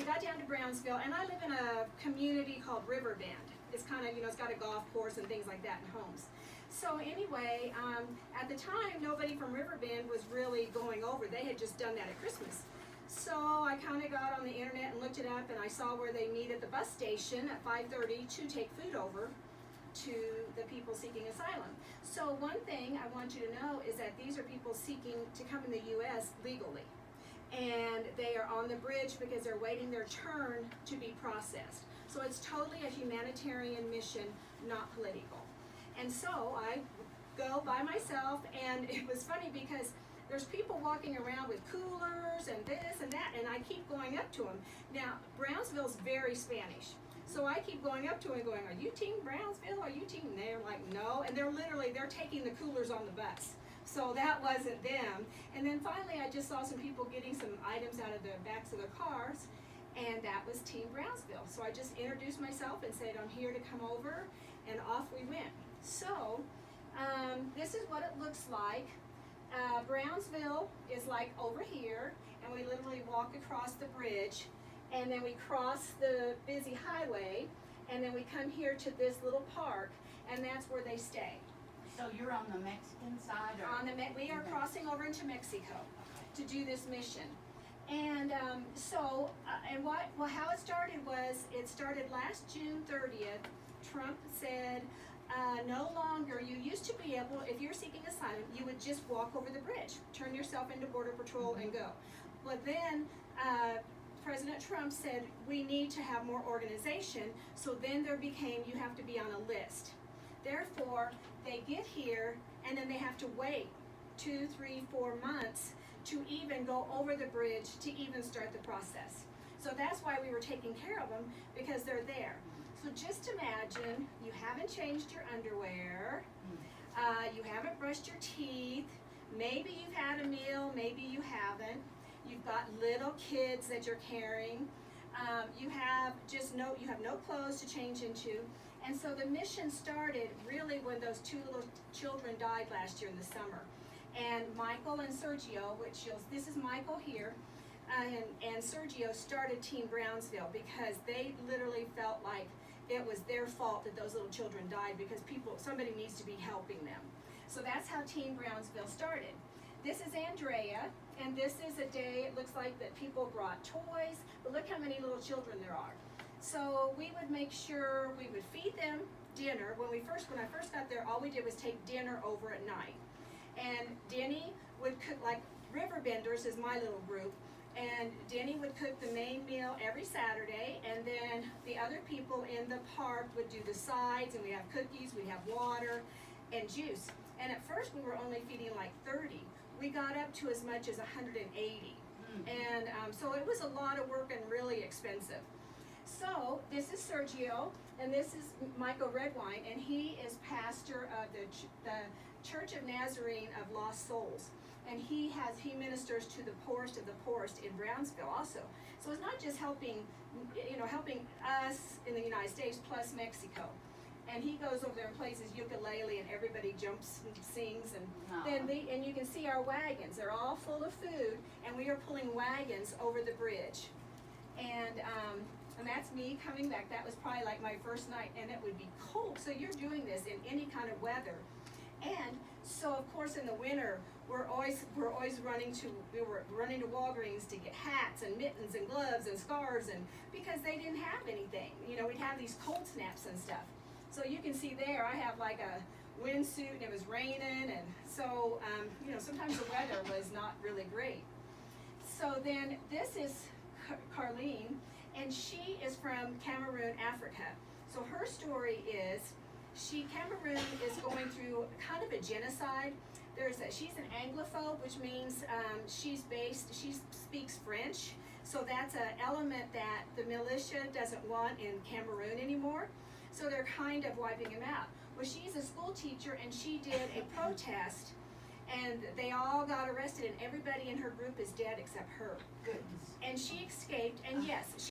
we got down to Brownsville, and I live in a community called Riverbend. It's kind of, it's got a golf course and things like that and homes. So anyway, at the time, nobody from Riverbend was really going over. They had just done that at Christmas. So I kind of got on the internet and looked it up, and I saw where they meet at the bus station at 5:30 to take food over to the people seeking asylum. So one thing I want you to know is that these are people seeking to come in the U.S. legally. And they are on the bridge because they're waiting their turn to be processed. So it's totally a humanitarian mission, not political. And so I go by myself, and it was funny because there's people walking around with coolers and this and that, and I keep going up to them. Now, Brownsville's very Spanish. So I keep going up to them and going, "Are you Team Brownsville? Are you Team?" And they're like, "No." And they're taking the coolers on the bus. So that wasn't them. And then finally I just saw some people getting some items out of the backs of their cars, and that was Team Brownsville. So I just introduced myself and said, "I'm here to come over," and off we went. So this is what it looks like. Brownsville is like over here, and we literally walk across the bridge, and then we cross the busy highway, and then we come here to this little park, and that's where they stay. So you're on the Mexican side? Or? We are crossing over into Mexico to do this mission. And how it started was, it started last June 30th. Trump said, no longer, you used to be able, if you're seeking asylum, you would just walk over the bridge, turn yourself into Border Patrol and go. But then President Trump said, we need to have more organization, so then there became, you have to be on a list. Therefore, they get here, and then they have to wait 2, 3, 4 months to even go over the bridge to even start the process. So that's why we were taking care of them, because they're there. So just imagine you haven't changed your underwear, you haven't brushed your teeth, maybe you've had a meal, maybe you haven't. You've got little kids that you're carrying. You have no clothes to change into. And so the mission started really when those 2 little children died last year in the summer. And Michael and Sergio, this is Michael here, and Sergio started Team Brownsville because they literally felt like it was their fault that those little children died, because somebody needs to be helping them. So that's how Team Brownsville started. This is Andrea, and this is a day, it looks like that people brought toys, but look how many little children there are. So we would make sure we would feed them dinner. When I first got there, all we did was take dinner over at night. And Denny would cook, like Riverbenders is my little group, and Denny would cook the main meal every Saturday, and then the other people in the park would do the sides, and we'd have cookies, we'd have water, and juice. And at first we were only feeding like 30. We got up to as much as 180. And so it was a lot of work and really expensive. So this is Sergio, and this is Michael Redwine, and he is pastor of the Church of Nazarene of Lost Souls. And he ministers to the poorest of the poorest in Brownsville also. So it's not just helping us in the United States plus Mexico. And he goes over there and plays his ukulele, and everybody jumps and sings, and and you can see our wagons. They're all full of food, and we are pulling wagons over the bridge. And that's me coming back. That was probably like my first night, and it would be cold. So you're doing this in any kind of weather. And so of course in the winter, we were running to Walgreens to get hats and mittens and gloves and scarves, and because they didn't have anything. We'd have these cold snaps and stuff. So you can see there, I have like a windsuit, and it was raining, and so sometimes the weather was not really great. So then this is Carlene, and she is from Cameroon, Africa. So her story is, Cameroon is going through kind of a genocide. She's an Anglophobe, which means she speaks French. So that's an element that the militia doesn't want in Cameroon anymore. So they're kind of wiping him out. Well, she's a school teacher, and she did a protest, and they all got arrested, and everybody in her group is dead except her. Goodness. And she escaped, and yes,